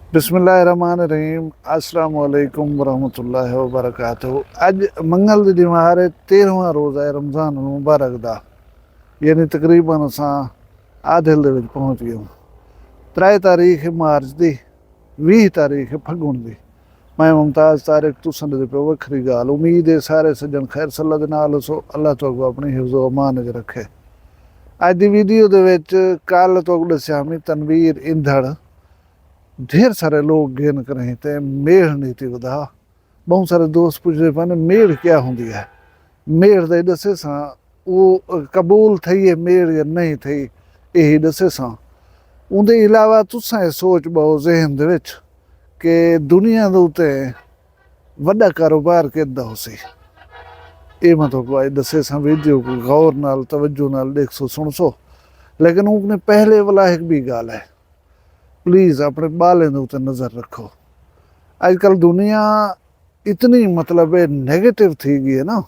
बिस्मिल्लाहिर्रहमानिर्रहीम अस्सलाम वालेकुम वरहमतुल्लाहि वबरकातुहू। अज मंगल दी दिमार 13वां रोज़ा है रमज़ान मुबारक दा, यानी तकरीबन असां आधिल दे विच पहुंच गए। 3 तारीख है मार्च दी, 20 तारीख है फगुण दी। मैं मुमताज़ तारिक तुसां दे पियो वखरी गाल। उम्मीद है सारे सज्जन खैर सल्ला दे नाल सो अल्लाह तो अपनी हिफ्ज़ो अमान च रखे। अज दी वीडियो दे विच कल तो दस्या मैं तनवीर इंधड़ ढेर सारे लोग गेन करें ते मेड़ नीति वधा। बहुत सारे दोस्त पूछते पे मेड़ क्या होंगी है, मेड़ दे दसे सां वो कबूल थी है मेड़ या नहीं थी, यही दसे सां। उनके अलावा तुसां ये सोच पाओ जहन दे विच कि दुनिया दे उत्ते वड्डा कारोबार किदा होसी। ये मैं तो अज दसे सां वीडियो को गौर नाल तवज्जो नाल देखसो सुनसो। लेकिन उनने पहले वाला एक भी गाल है, प्लीज़ अपने बालें दे उत्ते नज़र रखो। अजकल दुनिया इतनी मतलब नेगेटिव थी गई है ना,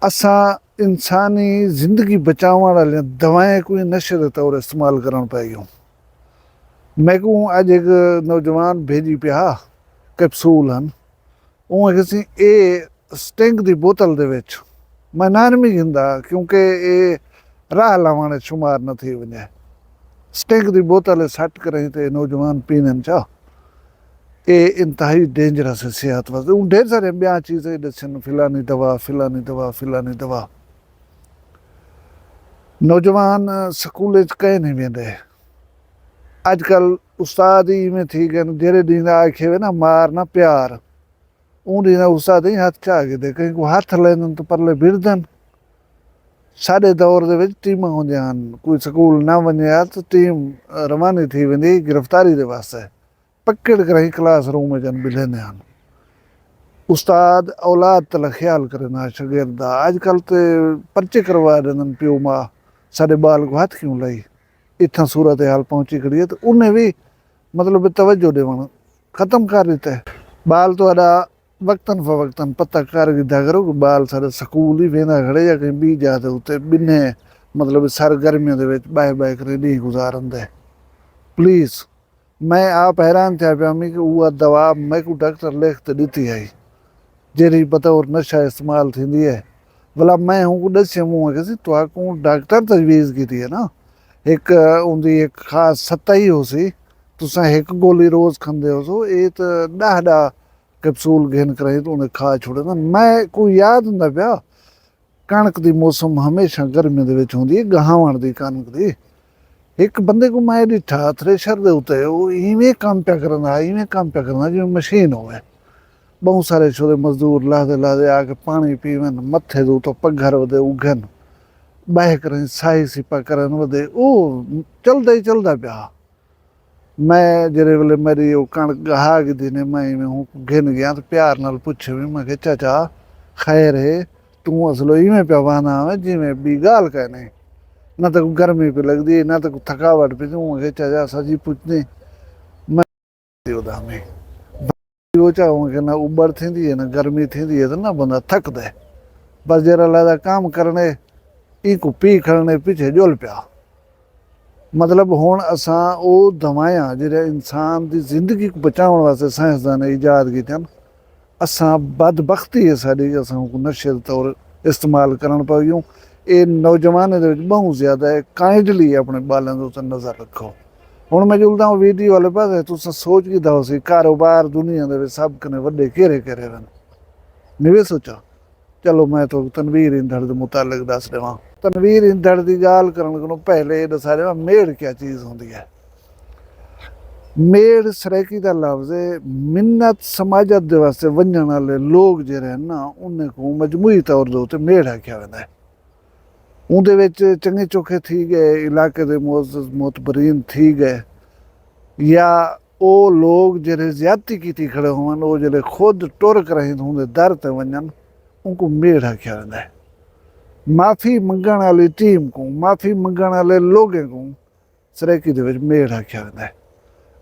असा इंसानी जिंदगी बचाने वाली दवाएं कोई नशे के तौर इस्तेमाल करन पै गयूं। मैं को अज एक नौजवान भेजी पिया कैप्सूल हन, उहें किसी ए स्टिंग दी बोतल दे विच। मैं नाम नहीं गिंदा क्योंकि ये राह लावाने शुमार न थी वने। स्टिंग दी बोतल सट करें ते नौजवान पीने चाह, ये इंतहाई डेंजरस है सेहत वास्ते। हूँ ढेर सारे ब्याह चीज़ें दसन फिलानी दवा फिलानी दवा फिलानी दवा। नौजवान स्कूल कह नहीं वेंदे। अजकल उस्ताद ही में थी गए जेरे ॾींदा आखे वे ना मार ना प्यार, ऊँ ॾींदा उस्ताद ही हथ चा के दे कहीं को हथ लेंदन तो परले बिरदन। साडे दौर दे विच टीमां होंदियां हन, कोई स्कूल ना वञे तो टीम रवानी थी वेंदी गिरफ्तारी दे वास्ते। पकड़ कर ही क्लास रूम में जन बिलेंदे हन। उस्ताद औलाद तल ख्याल करे ना शागिर्द अजकल तो पर्चे करवा देंदन प्यो मां साडे बाल को हथ क्यों लाई। इतना सूरत हाल पहुंची खड़ी है तो उन्हें भी मतलब तवज्जो देवण खत्म कर दिता है। बाल तो अड़ा वक्तन फवक्तन पता कर दिया करो कि बाल सारे स्कूल ही वेंदा खड़े या कहीं बी जाते उत्ते बिन्ने मतलब सरगर्मियों दे विच बाह बाह करे डी गुजारंदे। प्लीज़ मैं आप हैरान थिया पिया कि उहा दवा मैं को डॉक्टर लिख ते ॾिठी आई जेरी बतौर नशा इस्तेमाल थींदी है। भला मैं हूँ को दस्या मूँ कि तो को डॉक्टर तजवीज़ की है ना, एक उनकी एक खास सताई हो सी तुसा एक गोली रोज़ खंदे हो सो ये तो 10 कैप्सूल घेन करे तो उन्हें खा छोड़े ना। मैं को याद होंदा पिया कणक दी मौसम हमेशा गर्मियों दे विच होंदी है, गहावण दी कणक दी। एक बंदे को मैं डिठा थ्रेशर दे उत्ते वो इवें काम पिया करना, इवें काम पिया करना जिवें मशीन होवे। बहुत सारे छोरे मजदूर लादे लादे आके पानी पीवन, मथे दे तो पघर वदे उगन, बह करें साई सिपा करन वदे, ओ चलदा ही चलदा पिया। मैं जेरे वेले मेरी वो कणक गहा गई ने मैं इवें हूँ घिन गया तो प्यार नाल पुछे भी मैं चाचा खैर है तू असलो इवें पिया वाना है जिवें बी गाल कहने ना तो गर्मी पे लगती है ना तो थकावट पे मैं चाचा सजी पुछने मैं में वो चाहूँ कि ना उबड़ थी है ना गर्मी थी है तो ना बंदा थक दे। बस जरा लादा काम करने इको पी खड़ने पीछे जुल पिया। मतलब हुण असां वो दवायां जेह्ड़े इंसान की जिंदगी को बचाने वास्ते साइंसदान ईजाद कीतियां असां बदबख्ती है साडी असां नशे दे तौर इस्तेमाल करन पै गयूं। ये नौजवानों दे विच बहुत ज़्यादा है। काइंडली अपने बालों के उत्ते नज़र रखो। हुण मैं जुलदा हूँ वीडियो वाले पासे, तुसां सोच कीता होसी कारोबार दुनिया दे विच सब कने वड्डे केड़े केड़े वन, नहीं सोचा। चलो मैं तो तनवीर इंधड़ के मुतालिक दस देवां। तनवीर इंधड़ की गाल करन कोलों पहले ये दसा देवां मेड़ क्या चीज़ होंदी है। मेड़ सराइकी का लफ्ज़ है, मिन्नत समाजत दे वास्ते वंजण वाले लोग जेह्ड़े हन ना उन्हें को मजमूई तौर दे उत्ते मेड़ आख्या वेंदा है। उहदे विच चंगे चोखे थी गए इलाके दे मोतबरीन थी गए या वो लोग जेह्ड़े ज्यादती कीती खड़े होवन, वो जेह्ड़े खुद टुर कर उहदे दर ते वञन, उनको मेड़ आख्या वेंदा है। माफ़ी मंगण वाली टीम को, माफ़ी मंगण वाले लोगों को सराइकी दे विच मेड़ आख्या वेंदा है।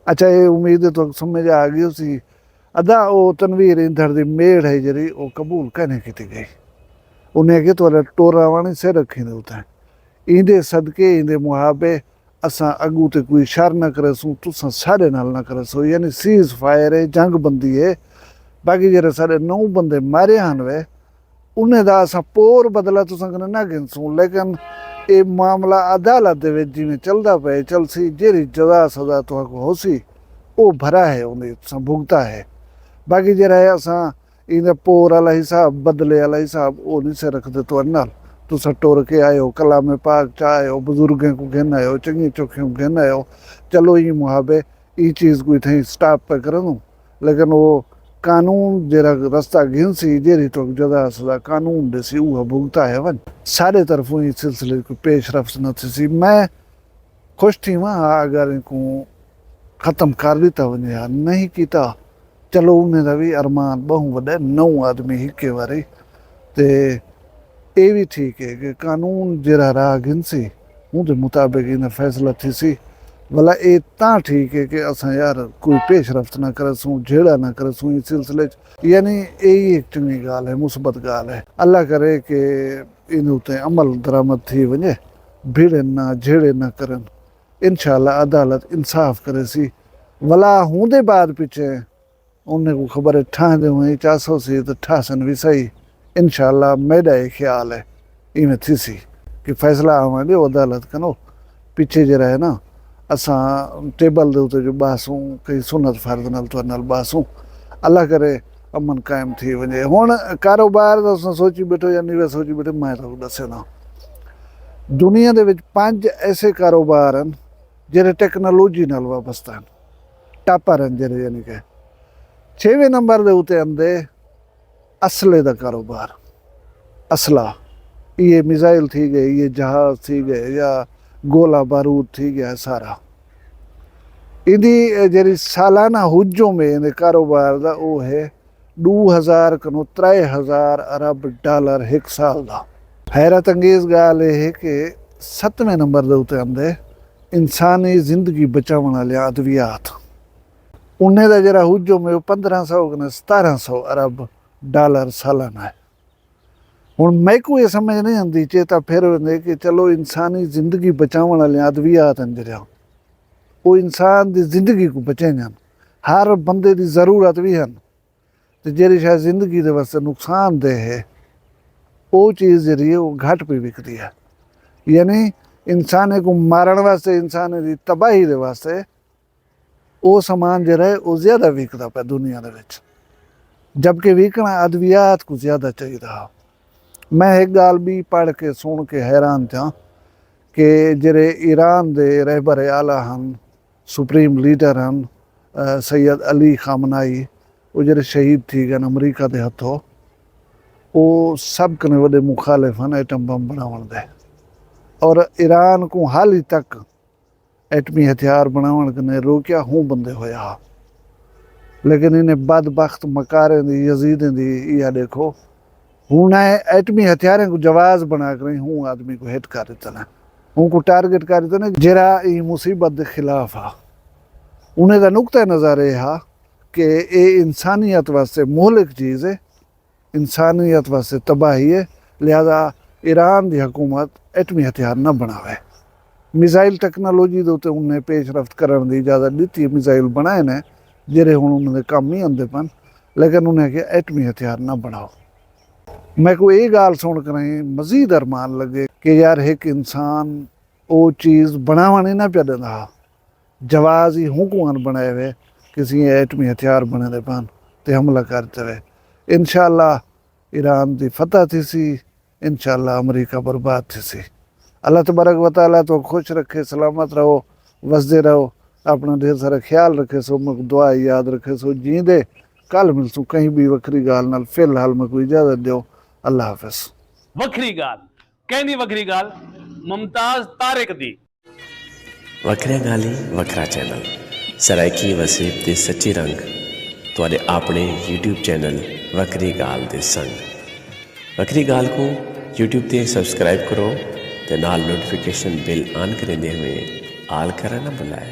अच्छा ये उम्मीद है तो समझ आ गई उसी अदा वो तनवीर इंधड़ की मेड़ है जी वो कबूल कहने की गई। उन्हें कि तो टोरा वाणी सिर रखी दे उत इंदे सदके इंदे मुहाबे असां अगू ते कोई शर न करेसूं, तुसां साढ़े नाल न करेसो, यानी सीज़ फायर है, जंग बंदी है। बाकी जेह्ड़े साढ़े 9 बंदे मारे हन वे उन्हें दा असां पोर बदला तुसां कन्नै ना गिनसूं, लेकिन ये मामला अदालत दे विच जिवें चलदा पे चलसी, जेह्ड़ी जज़ा सज़ा तुहां को होसी वो भरा है, उन्हें तुसां भुगता है। बाकी जेह्ड़ा है असां इहदा पोर आह्ला हिसाब, बदले आह्ला हिसाब वो नहीं से रखदे तुहाडे नाल। तुसां टुर के आए हो, कलामे पाक च आए हो, बजुर्गें को गिन आए हो, चंगी चौखियों को गिन आए हो, चलो ये मुहाबे ये चीज़ कोई थी स्टॉप पे कर दूँ, लेकिन वो कानून जेरा रस्ता गिनसी, जेरी तो जदा सदा कानून देसी उहा भुगता है वन। सारे तरफों इस सिलसिले को पेशरफ्त न थी। मैं खुश थी वहाँ अगर इनको ख़त्म कर दिता वने, यार नहीं किता चलो उन्हें दा भी अरमान बहु वॾे 9 आदमी हिके वारी ते ये भी ठीक है कि कानून जरा राह गिनसी उनके मुताबिक इन्हें फैसला थी सी। भला ये तां ठीक है कि असां यार कोई पेशरफ्त ना करेसूं, झेड़ा ना करेसूं इस सिलसिले यानी यही एक चंगी गाल है, मुस्बत गाल है। अल्लाह करे कि इन उत्ते अमल दरामद थी वने, भिड़न ना झेड़े ना करन, इंशाअल्लाह अदालत इंसाफ करे सी। भला होंदे बाद पीछे उन्हें को खबर है ठाह दे हुए 400 सी तो ठासन भी सही, इंशाअल्लाह मेरा ये ख्याल है इवें थी सी कि फैसला आवे अदालत कनो। पीछे जरा है ना असां टेबल दे उत्ते जो बासूं कई सुनत फर्द नाल तुहाडे नाल बासूं, अल्लाह करे अमन कायम थी वने। हुण कारोबार दा असां सोची बैठो या नहीं सोची बैठो, मैं तुहानू दस्से ना दुनिया दे विच 5 ऐसे कारोबार हैं जेह्ड़े टेक्नोलॉजी नाल वाबस्ता हैं, टापर हैं जेह्ड़े, यानी कि 6वें नंबर दे उत्ते आंदे असले दा कारोबार। असला ये मिसाइल थी गए, ये जहाज थी गए या गोला बारूद थी गया सारा, इदी जेरी सालाना हुज्जों में इन्हें कारोबार दा वो है 2000 कनो 3000 अरब डॉलर एक साल दा। हैरत अंगेज गाल है कि 7वें नंबर दे उत्ते आंदे इंसानी जिंदगी बचावन वाले अद्वियात, उन्हें दा जरा हुज्जों में 1500 कने 1700 अरब डॉलर सालाना है। हुण मैं को ये समझ नहीं आती, चेता फिर कि चलो इंसानी जिंदगी बचावन वाले अद्वियात हैं जरा वो इंसान की जिंदगी को बचाइन, हर बंदे की जरूरत भी हैं, तो जी शायद जिंदगी के वास्ते नुकसानदेह है वो चीज़ जी है वो घट पे विकती है। यानी इंसान को मारण वास्ते, इंसान की तबाही के वास्ते वो समान जरा है वो ज़्यादा विकता पे दुनिया के विच, जबकि विकना अद्वियात को ज़्यादा चाहिए। मैं एक गाल भी पढ़ के सुन के हैरान था कि जेरे ईरान दे रहबर आला हन, सुप्रीम लीडर हन सैयद अली खामनाई, वो जेरे शहीद थी गए अमरीका के हथों, वो सब कने वडे मुखालिफ हैं एटम बम बनावन दे, और ईरान को हाल ही तक एटमी हथियार बनावन कने रोकिया हूँ बंदे होया। लेकिन इन्हें बदबख्त मकारें दी यजीदें दी या देखो हूँ एटमी हथियारें को जवाज बना कर हूँ आदमी को हिट कर देते हूँ को टारगेट कर देते जरा ये मुसीबत के खिलाफ आ। उन्हें का नुकता नज़र यह हा कि ये इंसानियत वास्ते मोहलिक चीज़ है, इंसानियत वास्ते तबाही है, लिहाजा ईरान की हुकूमत एटमी हथियार न बनावे। मिसाइल टेक्नोलॉजी के उत्ते उन्हें पेशरफ्त करने की इजाज़त दी, मिसाइल बनाए ने जेरे हुण उन्हें काम नहीं आते पन, लेकिन उन्हें कहा एटमी हथियार न बनाओ। मैं को ये गाल सुन कर मजीद अरमान लगे कि यार एक इंसान वो चीज़ बनावा नहीं ना पिया देता, जवाज ही हुकूमत बनाए हुए किसी एटमी हथियार बने दे पान ते हमला करते हुए। इंशाअल्लाह ईरान की फतह थी सी, इंशाअल्लाह अमरीका बर्बाद थी सी। अल्लाह तबारक व तआला तो खुश रखे, सलामत रहो, वसदे रहो, अपना ढेर सारा ख्याल रखे सो, मैं दुआ याद रखे सो, जींदे कल मिलसूँ कहीं भी वखरी गाल नाल। फिलहाल मैं कोई इजाज़त दो, अल्लाह हाफिज़। वखरी गाल कहनी वखरी गाल मुमताज तारिक दी वखरिया गाली वखरा चैनल सराइकी वसीब ते सच्ची रंग तुहाडे अपने YouTube चैनल वखरी गाल दे संग। वखरी गाल को YouTube ते सब्सक्राइब करो ते नाल नोटिफिकेशन बिल ऑन करेंदे हुए आल करना ना भुलाए।